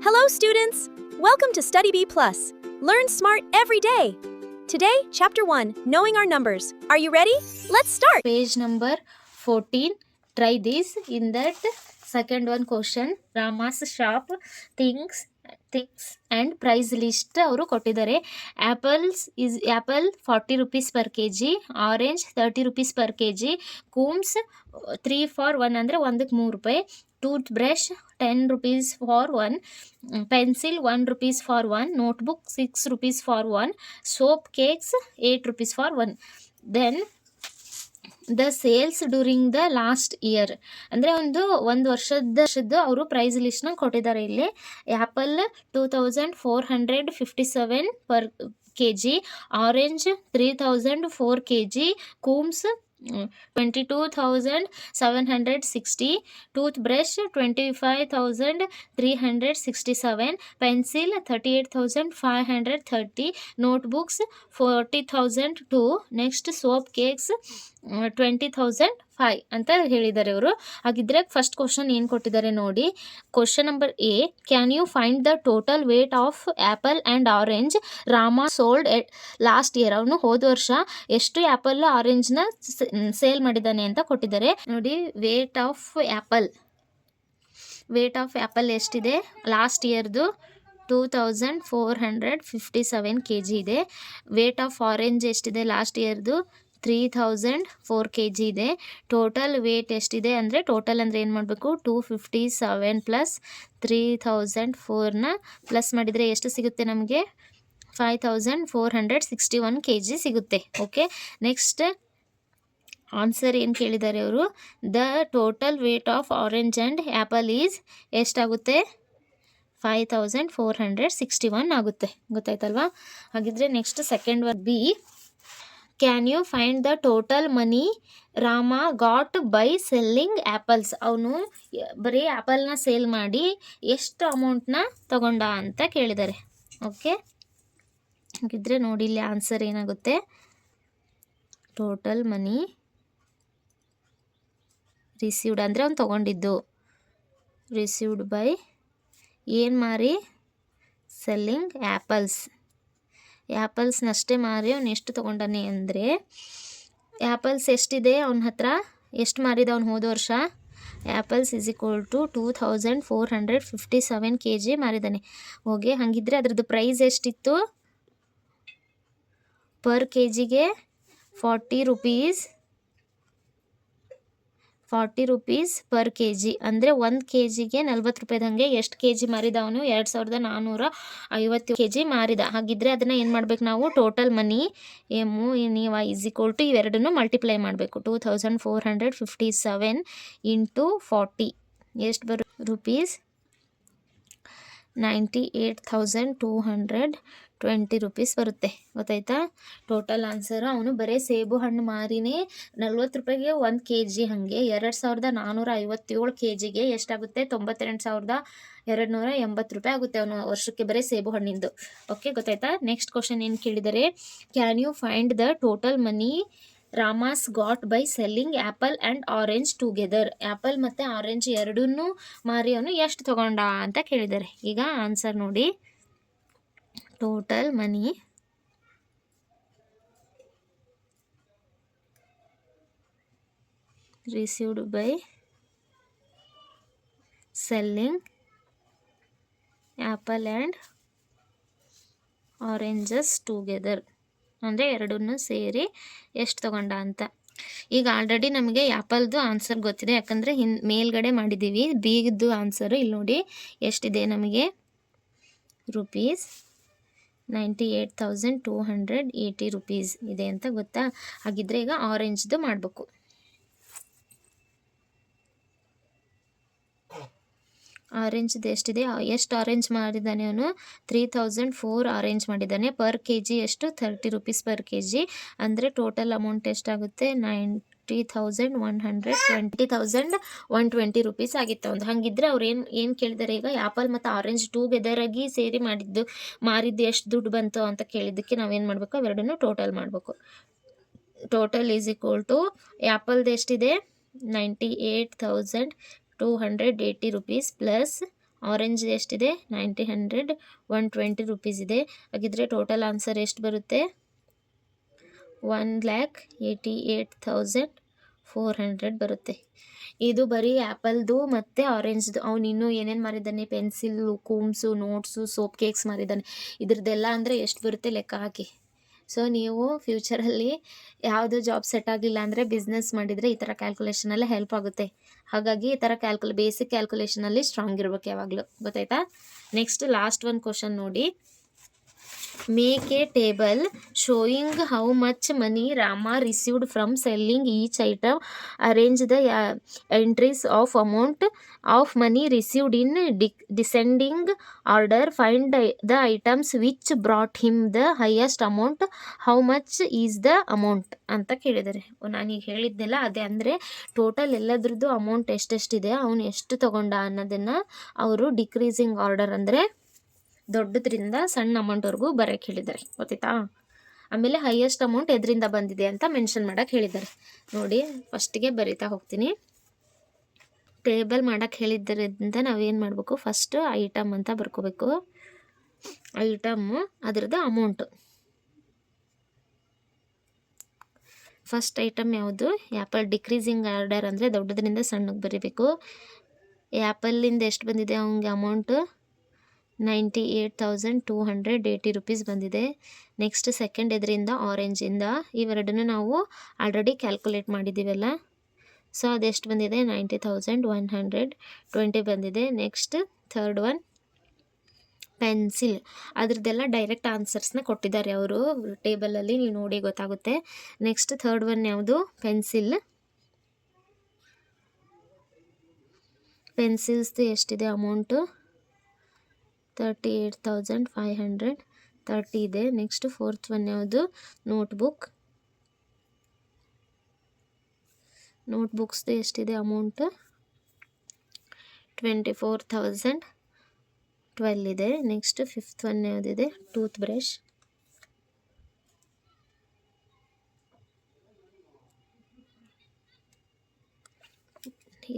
Hello, students! Welcome to Study B Plus. Learn smart every day. Today, Chapter 1, Knowing Our Numbers. Are you ready? Let's start! Page number 14. Try this. In that second one question, Rama's shop things and price list ಅವರು ಕೊಟ್ಟಿದ್ದಾರೆ. Apple 40 rupees per kg, orange 30 rupees per kg, combs 3 for 1 ಅಂದರೆ ಒಂದಕ್ಕೆ 3 ರೂಪಾಯಿ, toothbrush 10 rupees for 1, pencil 1 rupees for 1, notebook 6 rupees for 1, soap cakes 8 rupees for 1. Then the sales during the last year ಅಂದರೆ ಒಂದು ವರ್ಷದ್ದು ಅವರು price ಲಿಸ್ಟ್ನ ಕೊಟ್ಟಿದ್ದಾರೆ. ಇಲ್ಲಿ apple 2457 per K G, orange 3004 K G, combs 22,760, tooth brush 25,367, pencil 38,530, notebooks 40,002, next soap cakes 20,005 ಅಂತ ಹೇಳಿದ್ದಾರೆ ಇವರು. ಹಾಗಿದ್ರೆ ಫಸ್ಟ್ ಕ್ವಶನ್ ಏನು ಕೊಟ್ಟಿದ್ದಾರೆ ನೋಡಿ. Question number A, can you find the total weight of apple and orange Rama sold at last year. ಅವನು ಹೋದ ವರ್ಷ ಎಷ್ಟು ಆ್ಯಪಲ್ ಆರೆಂಜ್ನ ಸೇಲ್ ಮಾಡಿದ್ದಾನೆ ಅಂತ ಕೊಟ್ಟಿದ್ದಾರೆ ನೋಡಿ. ವೇಟ್ ಆಫ್ ಆ್ಯಪಲ್ ಎಷ್ಟಿದೆ ಲಾಸ್ಟ್ ಇಯರ್ದು 2457 ಕೆ ಜಿ ಇದೆ. ವೇಟ್ ಆಫ್ ಆರೆಂಜ್ ಎಷ್ಟಿದೆ ಲಾಸ್ಟ್ ಇಯರ್ದು 3004 ಕೆ ಜಿ ಇದೆ. ಟೋಟಲ್ ವೇಟ್ ಎಷ್ಟಿದೆ ಅಂದರೆ ಟೋಟಲ್ ಅಂದರೆ ಏನು ಮಾಡಬೇಕು, 257 ಪ್ಲಸ್ 3004ನ ಪ್ಲಸ್ ಮಾಡಿದರೆ ಎಷ್ಟು ಸಿಗುತ್ತೆ ನಮಗೆ, 5461 ಕೆ ಜಿ ಸಿಗುತ್ತೆ. ಓಕೆ, ನೆಕ್ಸ್ಟ್ ಆನ್ಸರ್ ಏನು ಕೇಳಿದ್ದಾರೆ ಅವರು, the total weight of orange and apple is ಎಷ್ಟಾಗುತ್ತೆ, 5461 ಆಗುತ್ತೆ. ಗೊತ್ತಾಯ್ತಲ್ವಾ? ಹಾಗಿದ್ರೆ next second word B, can you find the total money Rama got by selling apples. ಅವನು ಬರೀ ಆ್ಯಪಲ್ನ ಸೇಲ್ ಮಾಡಿ ಎಷ್ಟು ಅಮೌಂಟ್ನ ತಗೊಂಡ ಅಂತ ಕೇಳಿದ್ದಾರೆ. ಓಕೆ, ಹಾಗಿದ್ರೆ ನೋಡಿ ಇಲ್ಲಿ ಆನ್ಸರ್ ಏನಾಗುತ್ತೆ, ಟೋಟಲ್ ಮನಿ ರಿಸೀವ್ಡ್ ಅಂದರೆ ಅವ್ನು ತೊಗೊಂಡಿದ್ದು, ರಿಸೀವ್ಡ್ ಬೈ ಏನು ಮಾರಿ, ಸೆಲ್ಲಿಂಗ್ ಆ್ಯಪಲ್ಸ್ನಷ್ಟೇ ಮಾರಿ ಅವ್ನು ಎಷ್ಟು ತೊಗೊಂಡಾನೆ ಅಂದರೆ, ಆ್ಯಪಲ್ಸ್ ಎಷ್ಟಿದೆ ಅವನ ಹತ್ರ, ಎಷ್ಟು ಮಾರಿದ ಅವ್ನು ಹೋದ ವರ್ಷ, apples is equal to 2457 K G ಮಾರಿದ್ದಾನೆ. ಓಕೆ, ಹಾಗಿದ್ರೆ ಅದ್ರದ್ದು ಪ್ರೈಸ್ ಎಷ್ಟಿತ್ತು, ಪರ್ ಕೆ ಜಿಗೆ 40 rupees ಪರ್ ಕೆ ಜಿ ಅಂದರೆ 1 ಕೆ ಜಿಗೆ 40 ರೂಪಾಯಿದಂಗೆ ಎಷ್ಟು ಕೆ ಜಿ ಮಾರಿದ ಅವನು, 2450 ಕೆ ಜಿ ಮಾರಿದ. ಹಾಗಿದ್ರೆ ಅದನ್ನು ಏನು ಮಾಡ್ಬೇಕು ನಾವು, total money MONEY is equal to ಇವೆರಡನ್ನು ಮಲ್ಟಿಪ್ಲೈ ಮಾಡಬೇಕು. 2457 ಇಂಟು 40 ಎಷ್ಟು ರೂಪೀಸ್, 98,220 ರೂಪೀಸ್ ಬರುತ್ತೆ. ಗೊತ್ತಾಯ್ತಾ? ಟೋಟಲ್ ಆನ್ಸರ್ ಅವನು ಬರೀ ಸೇಬು ಹಣ್ಣು ಮಾರಿನೇ 40 ರೂಪಾಯಿಗೆ 1 ಕೆ ಜಿ, ಹಾಗೆ 2457 ಕೆ ಜಿಗೆ ಎಷ್ಟಾಗುತ್ತೆ, 92,280 ರೂಪಾಯಿ ಆಗುತ್ತೆ ಅವನು ವರ್ಷಕ್ಕೆ ಬರೀ ಸೇಬು ಹಣ್ಣಿಂದು. ಓಕೆ, ಗೊತ್ತಾಯ್ತಾ? ನೆಕ್ಸ್ಟ್ ಕ್ವಶನ್ ಏನು ಕೇಳಿದರೆ, can you find the total money Rama's got by selling apple and orange together. Apple ಮತ್ತು ಆರೆಂಜ್ ಎರಡನ್ನೂ ಮಾರಿ ಅವನು ಎಷ್ಟು ತಗೊಂಡ ಅಂತ ಕೇಳಿದ್ದಾರೆ. ಈಗ ಆನ್ಸರ್ ನೋಡಿ, total money received by selling apple and oranges together ಅಂದರೆ ಎರಡನ್ನೂ ಸೇರಿ ಎಷ್ಟು ತಗೊಂಡ ಅಂತ. ಈಗ ಆಲ್ರೆಡಿ ನಮಗೆ ಆ್ಯಪಲ್ದು ಆನ್ಸರ್ ಗೊತ್ತಿದೆ, ಯಾಕಂದರೆ ಮೇಲ್ಗಡೆ ಮಾಡಿದ್ದೀವಿ. ಬಿಗಿದ್ದು ಆನ್ಸರು ಇಲ್ಲಿ ನೋಡಿ ಎಷ್ಟಿದೆ ನಮಗೆ, ರೂಪೀಸ್ 98,280 ರೂಪೀಸ್ ಇದೆ ಅಂತ ಗೊತ್ತಾ. ಹಾಗಿದ್ರೆ ಈಗ ಆರೆಂಜ್ದು ಮಾಡಬೇಕು. ಆರೆಂಜ್ದು ಎಷ್ಟಿದೆ, ಎಷ್ಟು ಆರೆಂಜ್ ಮಾಡಿದ್ದಾನೆ ಅವನು, 3004 ಆರೆಂಜ್ ಮಾಡಿದ್ದಾನೆ. ಪರ್ ಕೆ ಜಿ ಎಷ್ಟು, 30 ರೂಪೀಸ್ ಪರ್ ಕೆ ಜಿ ಅಂದರೆ ಟೋಟಲ್ ಅಮೌಂಟ್ ಎಷ್ಟಾಗುತ್ತೆ, 90,120 ರೂಪೀಸ್ ಆಗಿತ್ತು ಒಂದು. ಹಾಗಿದ್ರೆ ಅವ್ರು ಏನು ಕೇಳಿದ್ದಾರೆ ಈಗ, ಆ್ಯಪಲ್ ಮತ್ತು ಆರೆಂಜ್ ಟುಗೆದರ್ ಆಗಿ ಸೇರಿ ಮಾರಿದ್ದು ಎಷ್ಟು ದುಡ್ಡು ಬಂತು ಅಂತ ಕೇಳಿದ್ದಕ್ಕೆ ನಾವೇನು ಮಾಡಬೇಕು, ಅವೆರಡನ್ನು ಟೋಟಲ್ ಮಾಡಬೇಕು. ಟೋಟಲ್ ಈಸ್ ಈಕ್ವಲ್ ಟು ಆ್ಯಪಲ್ದು ಎಷ್ಟಿದೆ, 98,280 ರೂಪೀಸ್ ಪ್ಲಸ್ ಆರೆಂಜ್ ಎಷ್ಟಿದೆ 90 100 120 ರುಪೀಸ್ ಇದೆ. ಹಾಗಿದ್ರೆ ಟೋಟಲ್ ಆನ್ಸರ್ ಎಷ್ಟು ಬರುತ್ತೆ 1,88,400 ಬರುತ್ತೆ. ಇದು ಬರೀ ಆ್ಯಪಲ್ದು ಮತ್ತು ಆರೆಂಜ್ದು. ಅವನು ಇನ್ನೂ ಏನೇನು ಮಾರಿದ್ದಾನೆ, ಪೆನ್ಸಿಲ್ಲು, ಕೂಮ್ಸು, ನೋಟ್ಸು, ಸೋಪ್ ಕೇಕ್ಸ್ ಮಾರಿದ್ದಾನೆ. ಇದ್ರದ್ದೆಲ್ಲ ಅಂದರೆ ಎಷ್ಟು ಬರುತ್ತೆ ಲೆಕ್ಕ ಹಾಕಿ. ಸೊ ನೀವು ಫ್ಯೂಚರಲ್ಲಿ ಯಾವುದು ಜಾಬ್ ಸೆಟ್ ಆಗಿಲ್ಲ ಅಂದರೆ ಬಿಸ್ನೆಸ್ ಮಾಡಿದರೆ ಈ ಥರ ಕ್ಯಾಲ್ಕುಲೇಷನಲ್ಲಿ ಹೆಲ್ಪ್ ಆಗುತ್ತೆ. ಹಾಗಾಗಿ ಈ ಥರ ಬೇಸಿಕ್ ಕ್ಯಾಲ್ಕುಲೇಷನಲ್ಲಿ ಸ್ಟ್ರಾಂಗ್ ಇರಬೇಕು ಯಾವಾಗಲೂ. ಗೊತ್ತಾಯ್ತಾ? ನೆಕ್ಸ್ಟ್ ಲಾಸ್ಟ್ ಒಂದು ಕ್ವಶನ್ ನೋಡಿ. Make A table showing how much money Rama received from selling each item. Arrange the entries of amount of money received in descending order. Find the items which brought him the highest amount. How much is the amount ಅಂತ ಕೇಳಿದ್ದಾರೆ. ನಾನೀಗ ಹೇಳಿದ್ದೆಲ್ಲ ಅದೇ. ಅಂದರೆ total ಎಲ್ಲದ್ರದ್ದು amount ಎಷ್ಟೆಷ್ಟಿದೆ, ಅವನು ಎಷ್ಟು ತೊಗೊಂಡ ಅನ್ನೋದನ್ನು ಅವರು ಡಿಕ್ರೀಸಿಂಗ್ ಆರ್ಡರ್ ಅಂದರೆ ದೊಡ್ಡದ್ರಿಂದ ಸಣ್ಣ ಅಮೌಂಟ್ವರೆಗೂ ಬರೋಕ್ಕೆ ಹೇಳಿದ್ದಾರೆ. ಗೊತ್ತಾಯ್ತಾ? ಆಮೇಲೆ ಹೈಯೆಸ್ಟ್ ಅಮೌಂಟ್ ಎದರಿಂದ ಬಂದಿದೆ ಅಂತ ಮೆನ್ಷನ್ ಮಾಡೋಕ್ಕೆ ಹೇಳಿದ್ದಾರೆ. ನೋಡಿ ಫಸ್ಟಿಗೆ ಬರಿತಾ ಹೋಗ್ತೀನಿ. ಟೇಬಲ್ ಮಾಡೋಕ್ಕೆ ಹೇಳಿದ್ದರಿಂದ ನಾವೇನು ಮಾಡಬೇಕು, ಫಸ್ಟು ಐಟಮ್ ಅಂತ ಬರ್ಕೋಬೇಕು. ಐಟಮ್ಮು ಅದರದ್ದು ಅಮೌಂಟು. ಫಸ್ಟ್ ಐಟಮ್ ಯಾವುದು? ಆ್ಯಪಲ್. ಡಿಕ್ರೀಸಿಂಗ್ ಆರ್ಡರ್ ಅಂದರೆ ದೊಡ್ಡದ್ರಿಂದ ಸಣ್ಣಗೆ ಬರೀಬೇಕು. ಆ್ಯಪಲ್ಲಿಂದ ಎಷ್ಟು ಬಂದಿದೆ ಅವನಿಗೆ ಅಮೌಂಟು 98,280 ರುಪೀಸ್ ಬಂದಿದೆ. ನೆಕ್ಸ್ಟ್ ಸೆಕೆಂಡ್ ಇದರಿಂದ ಆರೆಂಜಿಂದ. ಇವೆರಡನ್ನು ನಾವು ಆಲ್ರೆಡಿ ಕ್ಯಾಲ್ಕುಲೇಟ್ ಮಾಡಿದ್ದೀವಲ್ಲ. ಸೊ ಅದೆಷ್ಟು ಬಂದಿದೆ 90,120 ಬಂದಿದೆ. Next third one pencil. ಅದ್ರದ್ದೆಲ್ಲ ಡೈರೆಕ್ಟ್ ಆನ್ಸರ್ಸ್ನ ಕೊಟ್ಟಿದ್ದಾರೆ ಅವರು ಟೇಬಲಲ್ಲಿ, ನೀವು ನೋಡಿ ಗೊತ್ತಾಗುತ್ತೆ. ನೆಕ್ಸ್ಟ್ ಥರ್ಡ್ ಒನ್ ಯಾವುದು? ಪೆನ್ಸಿಲ್. ಪೆನ್ಸಿಲ್ಸ್ದು ಎಷ್ಟಿದೆ ಅಮೌಂಟು 38,530 ಇದೆ. ನೆಕ್ಸ್ಟ್ ಫೋರ್ತ್ ಒನ್ ಯಾವುದು? ನೋಟ್ಬುಕ್. ನೋಟ್ಬುಕ್ಸ್ದು ಎಷ್ಟಿದೆ ಅಮೌಂಟು 24,012 ಇದೆ. ನೆಕ್ಸ್ಟ್ ಫಿಫ್ತ್ ಒನ್ ಯಾವುದಿದೆ? Toothbrush.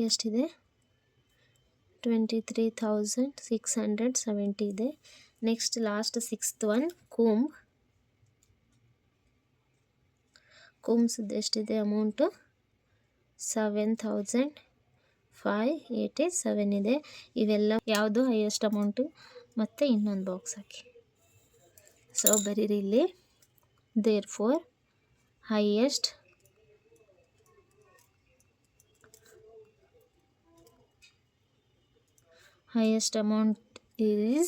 ಎಷ್ಟಿದೆ 23,670 ಇದೆ. Next last sixth one comb. ಕೂಮ್ಸ್ದು ಎಷ್ಟಿದೆ ಅಮೌಂಟು 7,587 ಇದೆ. ಇವೆಲ್ಲ ಯಾವುದು ಹೈಯೆಸ್ಟ್ ಅಮೌಂಟು? ಮತ್ತು ಇನ್ನೊಂದು ಬಾಕ್ಸ್ ಹಾಕಿ. ಸೊ ಬರೀರಿ ಇಲ್ಲಿ therefore highest amount is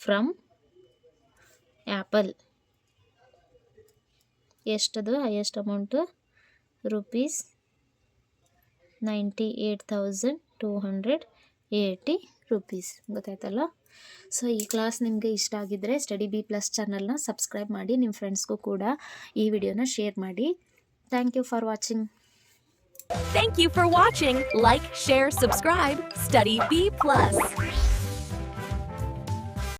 from apple. ಎಷ್ಟದು ಹೈಯೆಸ್ಟ್ ಅಮೌಂಟು? Rupees 98,280 rupees. ಗೊತ್ತಾಯ್ತಲ್ಲ? ಸೊ ಈ ಕ್ಲಾಸ್ ನಿಮಗೆ ಇಷ್ಟ ಆಗಿದ್ದರೆ ಸ್ಟಡಿ ಬಿ ಪ್ಲಸ್ ಚಾನಲ್ನ ಸಬ್ಸ್ಕ್ರೈಬ್ ಮಾಡಿ, ನಿಮ್ಮ ಫ್ರೆಂಡ್ಸ್ಗೂ ಕೂಡ ಈ ವಿಡಿಯೋನ ಶೇರ್ ಮಾಡಿ. Thank you for watching. Thank you for watching. Like, share, subscribe. Study B+.